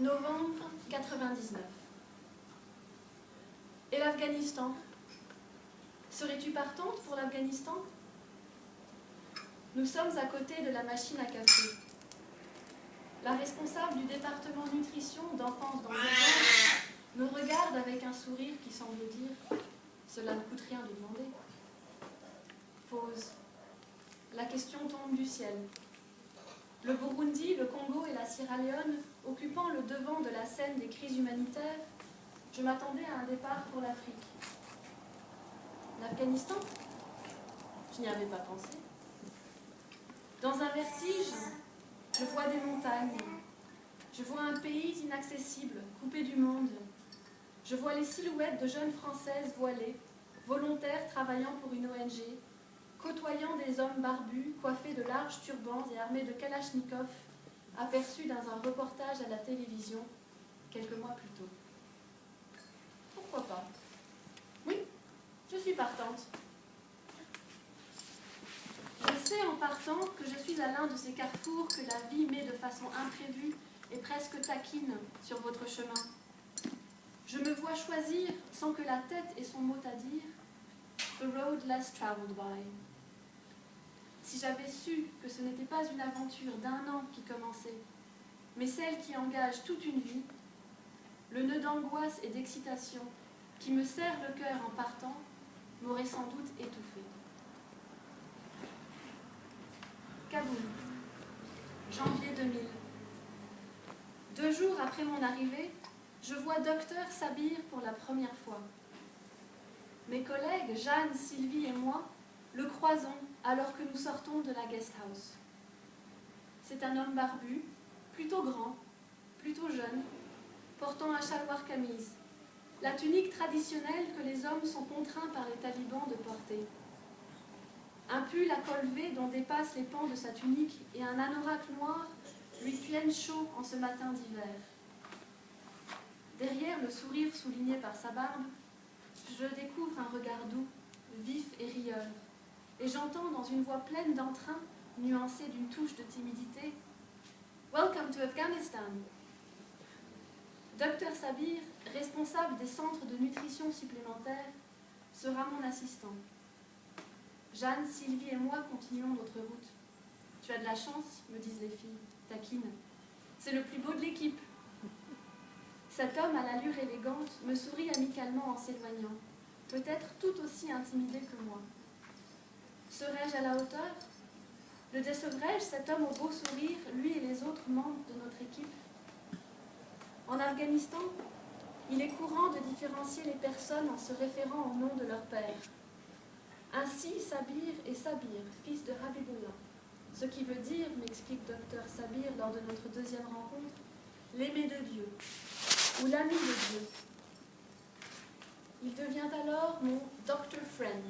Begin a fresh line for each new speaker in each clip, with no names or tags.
novembre 99. Et l'Afghanistan? Serais-tu partante pour l'Afghanistan? Nous sommes à côté de la machine à café. La responsable du département nutrition d'enfance dans le ventre nous regarde avec un sourire qui semble dire « Cela ne coûte rien de demander ». Pause. La question tombe du ciel. Le Burundi, le Congo et la Sierra Leone occupant le devant de la scène des crises humanitaires, je m'attendais à un départ pour l'Afrique. L'Afghanistan? Je n'y avais pas pensé. Dans un vertige, je vois des montagnes. Je vois un pays inaccessible, coupé du monde. Je vois les silhouettes de jeunes Françaises voilées, volontaires travaillant pour une ONG, côtoyant des hommes barbus, coiffés de larges turbans et armés de kalachnikovs, aperçus dans un reportage à la télévision quelques mois plus tôt. Pourquoi pas? Oui, je suis partante. Je sais en partant que je suis à l'un de ces carrefours que la vie met de façon imprévue et presque taquine sur votre chemin. Je me vois choisir, sans que la tête ait son mot à dire, « the road less traveled by ». Si j'avais su que ce n'était pas une aventure d'un an qui commençait, mais celle qui engage toute une vie, le nœud d'angoisse et d'excitation qui me serre le cœur en partant m'aurait sans doute étouffée. Kaboul, janvier 2000. 2 jours après mon arrivée, je vois Dr Sabir pour la première fois. Mes collègues Jeanne, Sylvie et moi le croisons alors que nous sortons de la guest house. C'est un homme barbu, plutôt grand, plutôt jeune, portant un chalwar kameez, la tunique traditionnelle que les hommes sont contraints par les talibans de porter. Un pull à col V dont dépassent les pans de sa tunique et un anorak noir lui tiennent chaud en ce matin d'hiver. Derrière le sourire souligné par sa barbe, je découvre un regard doux, vif et rieur, et j'entends dans une voix pleine d'entrain, nuancée d'une touche de timidité, « Welcome to Afghanistan ». Dr Sabir, responsable des centres de nutrition supplémentaires, sera mon assistant. Jeanne, Sylvie et moi continuons notre route. « Tu as de la chance, me disent les filles, taquines. C'est le plus beau de l'équipe. » Cet homme à l'allure élégante me sourit amicalement en s'éloignant, peut-être tout aussi intimidé que moi. Serais-je à la hauteur? Le décevrais-je, cet homme au beau sourire, lui et les autres membres de notre équipe? En Afghanistan, il est courant de différencier les personnes en se référant au nom de leur père. Ainsi, Sabir est Sabir, fils de Habibullah, ce qui veut dire, m'explique Dr Sabir lors de notre deuxième rencontre, l'aimé de Dieu, ou l'ami de Dieu. Il devient alors mon Dr Friend.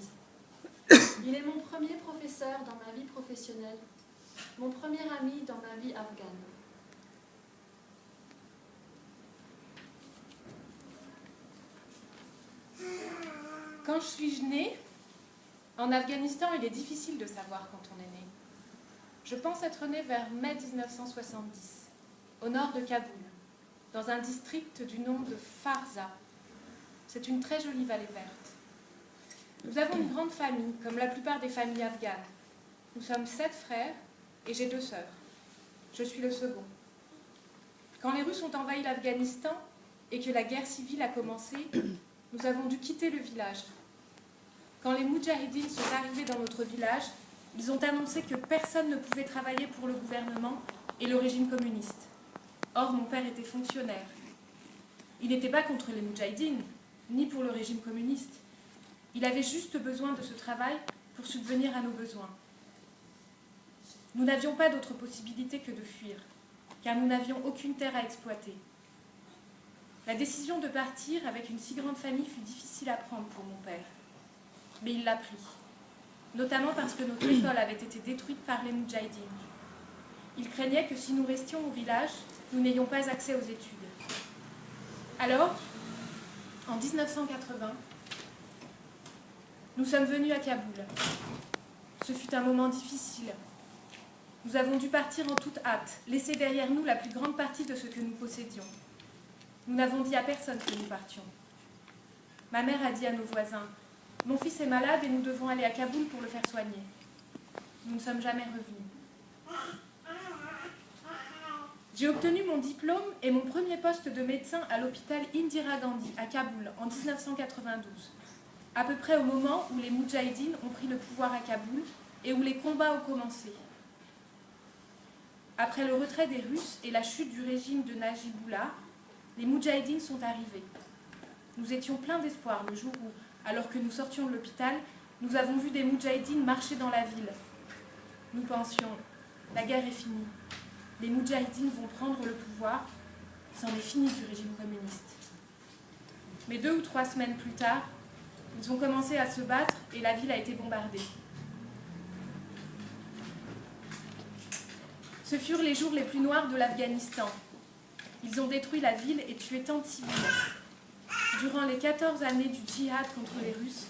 Il est mon premier professeur dans ma vie professionnelle, mon premier ami dans ma vie afghane.
Quand je suis née, en Afghanistan, il est difficile de savoir quand on est né. Je pense être née vers mai 1970, au nord de Kaboul, dans un district du nom de Farza. C'est une très jolie vallée verte. Nous avons une grande famille, comme la plupart des familles afghanes. Nous sommes 7 frères et j'ai 2 sœurs. Je suis le second. Quand les Russes ont envahi l'Afghanistan et que la guerre civile a commencé, nous avons dû quitter le village. Quand les Moudjahidines sont arrivés dans notre village, ils ont annoncé que personne ne pouvait travailler pour le gouvernement et le régime communiste. Or, mon père était fonctionnaire. Il n'était pas contre les Moudjahidines, ni pour le régime communiste. Il avait juste besoin de ce travail pour subvenir à nos besoins. Nous n'avions pas d'autre possibilité que de fuir, car nous n'avions aucune terre à exploiter. La décision de partir avec une si grande famille fut difficile à prendre pour mon père. Mais il l'a pris, notamment parce que notre école avait été détruite par les Moudjahidines. Il craignait que si nous restions au village, nous n'ayons pas accès aux études. Alors, en 1980, nous sommes venus à Kaboul. Ce fut un moment difficile. Nous avons dû partir en toute hâte, laisser derrière nous la plus grande partie de ce que nous possédions. Nous n'avons dit à personne que nous partions. Ma mère a dit à nos voisins, « Mon fils est malade et nous devons aller à Kaboul pour le faire soigner. » Nous ne sommes jamais revenus. J'ai obtenu mon diplôme et mon premier poste de médecin à l'hôpital Indira Gandhi à Kaboul en 1992, à peu près au moment où les Moudjahidines ont pris le pouvoir à Kaboul et où les combats ont commencé. Après le retrait des Russes et la chute du régime de Najibullah, les Moudjahidines sont arrivés. Nous étions pleins d'espoir le jour où, alors que nous sortions de l'hôpital, nous avons vu des Moudjahidines marcher dans la ville. Nous pensions, la guerre est finie. Les Moudjahidines vont prendre le pouvoir, c'en est fini du régime communiste. Mais 2 ou 3 semaines plus tard, ils ont commencé à se battre et la ville a été bombardée. Ce furent les jours les plus noirs de l'Afghanistan. Ils ont détruit la ville et tué tant de civils. Durant les 14 années du djihad contre les Russes,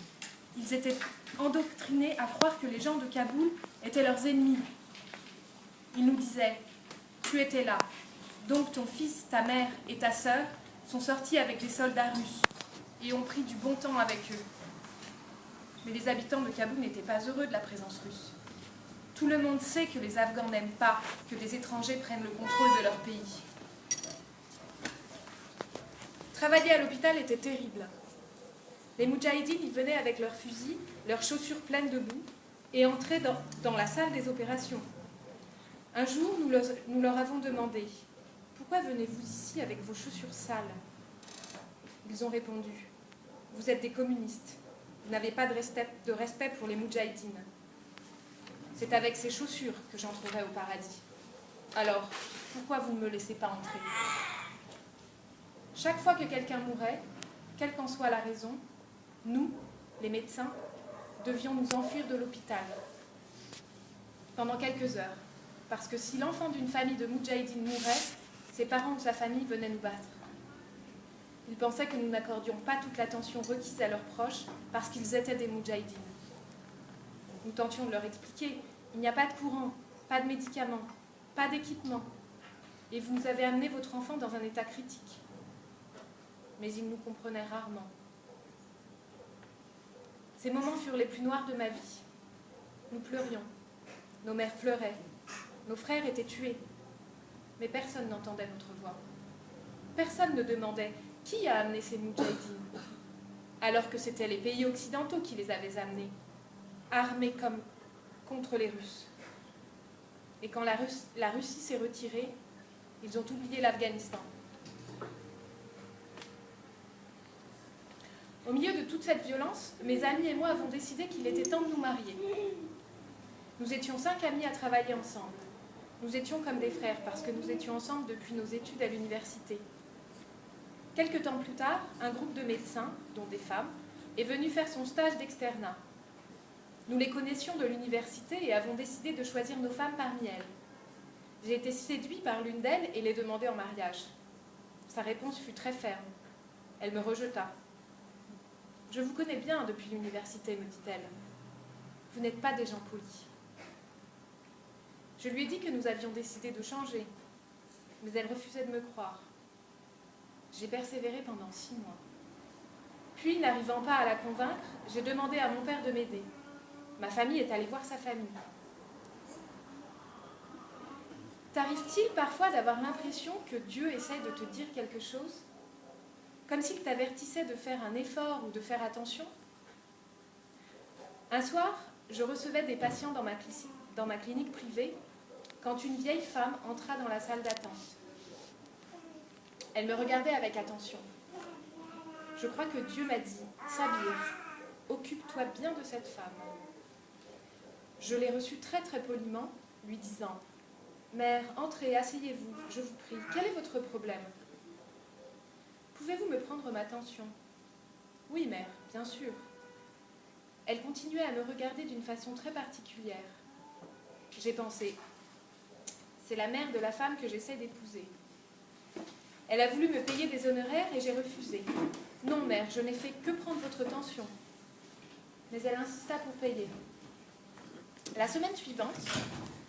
ils étaient endoctrinés à croire que les gens de Kaboul étaient leurs ennemis. Ils nous disaient « Tu étais là, donc ton fils, ta mère et ta sœur sont sortis avec les soldats russes et ont pris du bon temps avec eux. » Mais les habitants de Kaboul n'étaient pas heureux de la présence russe. Tout le monde sait que les Afghans n'aiment pas que des étrangers prennent le contrôle de leur pays. Travailler à l'hôpital était terrible. Les Moudjahidines y venaient avec leurs fusils, leurs chaussures pleines de boue, et entraient dans la salle des opérations. Un jour, nous leur avons demandé « Pourquoi venez-vous ici avec vos chaussures sales ?» Ils ont répondu « Vous êtes des communistes. Vous n'avez pas de respect pour les Moudjahidines. C'est avec ces chaussures que j'entrerai au paradis. Alors, pourquoi vous ne me laissez pas entrer ?» Chaque fois que quelqu'un mourait, quelle qu'en soit la raison, nous, les médecins, devions nous enfuir de l'hôpital pendant quelques heures, parce que si l'enfant d'une famille de Moudjahidines mourait, ses parents ou sa famille venaient nous battre. Ils pensaient que nous n'accordions pas toute l'attention requise à leurs proches parce qu'ils étaient des Moudjahidines. Nous tentions de leur expliquer, il n'y a pas de courant, pas de médicaments, pas d'équipement, et vous nous avez amené votre enfant dans un état critique. Mais ils nous comprenaient rarement. Ces moments furent les plus noirs de ma vie. Nous pleurions, nos mères pleuraient, nos frères étaient tués, mais personne n'entendait notre voix. Personne ne demandait qui a amené ces Moudjahidines, alors que c'étaient les pays occidentaux qui les avaient amenés, armés comme contre les Russes. Et quand la Russie s'est retirée, ils ont oublié l'Afghanistan. Au milieu de toute cette violence, mes amis et moi avons décidé qu'il était temps de nous marier. Nous étions 5 amis à travailler ensemble. Nous étions comme des frères parce que nous étions ensemble depuis nos études à l'université. Quelque temps plus tard, un groupe de médecins, dont des femmes, est venu faire son stage d'externat. Nous les connaissions de l'université et avons décidé de choisir nos femmes parmi elles. J'ai été séduit par l'une d'elles et l'ai demandée en mariage. Sa réponse fut très ferme. Elle me rejeta. « Je vous connais bien depuis l'université, me dit-elle. Vous n'êtes pas des gens polis. » Je lui ai dit que nous avions décidé de changer, mais elle refusait de me croire. J'ai persévéré pendant 6 mois. Puis, n'arrivant pas à la convaincre, j'ai demandé à mon père de m'aider. Ma famille est allée voir sa famille. T'arrive-t-il parfois d'avoir l'impression que Dieu essaye de te dire quelque chose ? Comme s'il t'avertissait de faire un effort ou de faire attention ? Un soir, je recevais des patients dans ma clinique privée quand une vieille femme entra dans la salle d'attente. Elle me regardait avec attention. Je crois que Dieu m'a dit « Sabir, occupe-toi bien de cette femme ». Je l'ai reçue très très poliment, lui disant « Mère, entrez, asseyez-vous, je vous prie. Quel est votre problème ? Pouvez-vous me prendre ma tension ? » « Oui, mère, bien sûr. » Elle continuait à me regarder d'une façon très particulière. J'ai pensé « C'est la mère de la femme que j'essaie d'épouser. » Elle a voulu me payer des honoraires et j'ai refusé. « Non, mère, je n'ai fait que prendre votre tension. » Mais elle insista pour payer. La semaine suivante,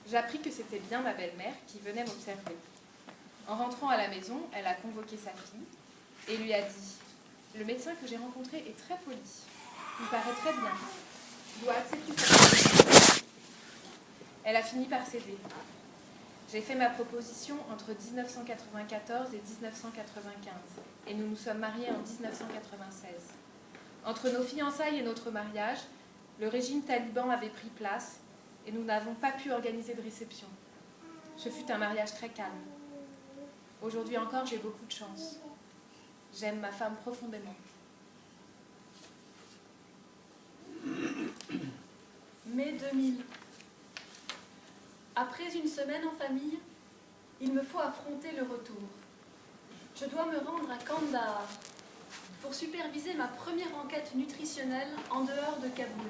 J'appris que c'était bien ma belle-mère qui venait m'observer. En rentrant à la maison, elle a convoqué sa fille et lui a dit « Le médecin que j'ai rencontré est très poli. Il paraît très bien. Je dois accepter sa proposition. » Elle a fini par céder. J'ai fait ma proposition entre 1994 et 1995 et nous nous sommes mariés en 1996. Entre nos fiançailles et notre mariage, le régime taliban avait pris place et nous n'avons pas pu organiser de réception. Ce fut un mariage très calme. Aujourd'hui encore, j'ai beaucoup de chance. J'aime ma femme profondément.
Mai 2000. Après une semaine en famille, il me faut affronter le retour. Je dois me rendre à Kandahar pour superviser ma première enquête nutritionnelle en dehors de Kaboul.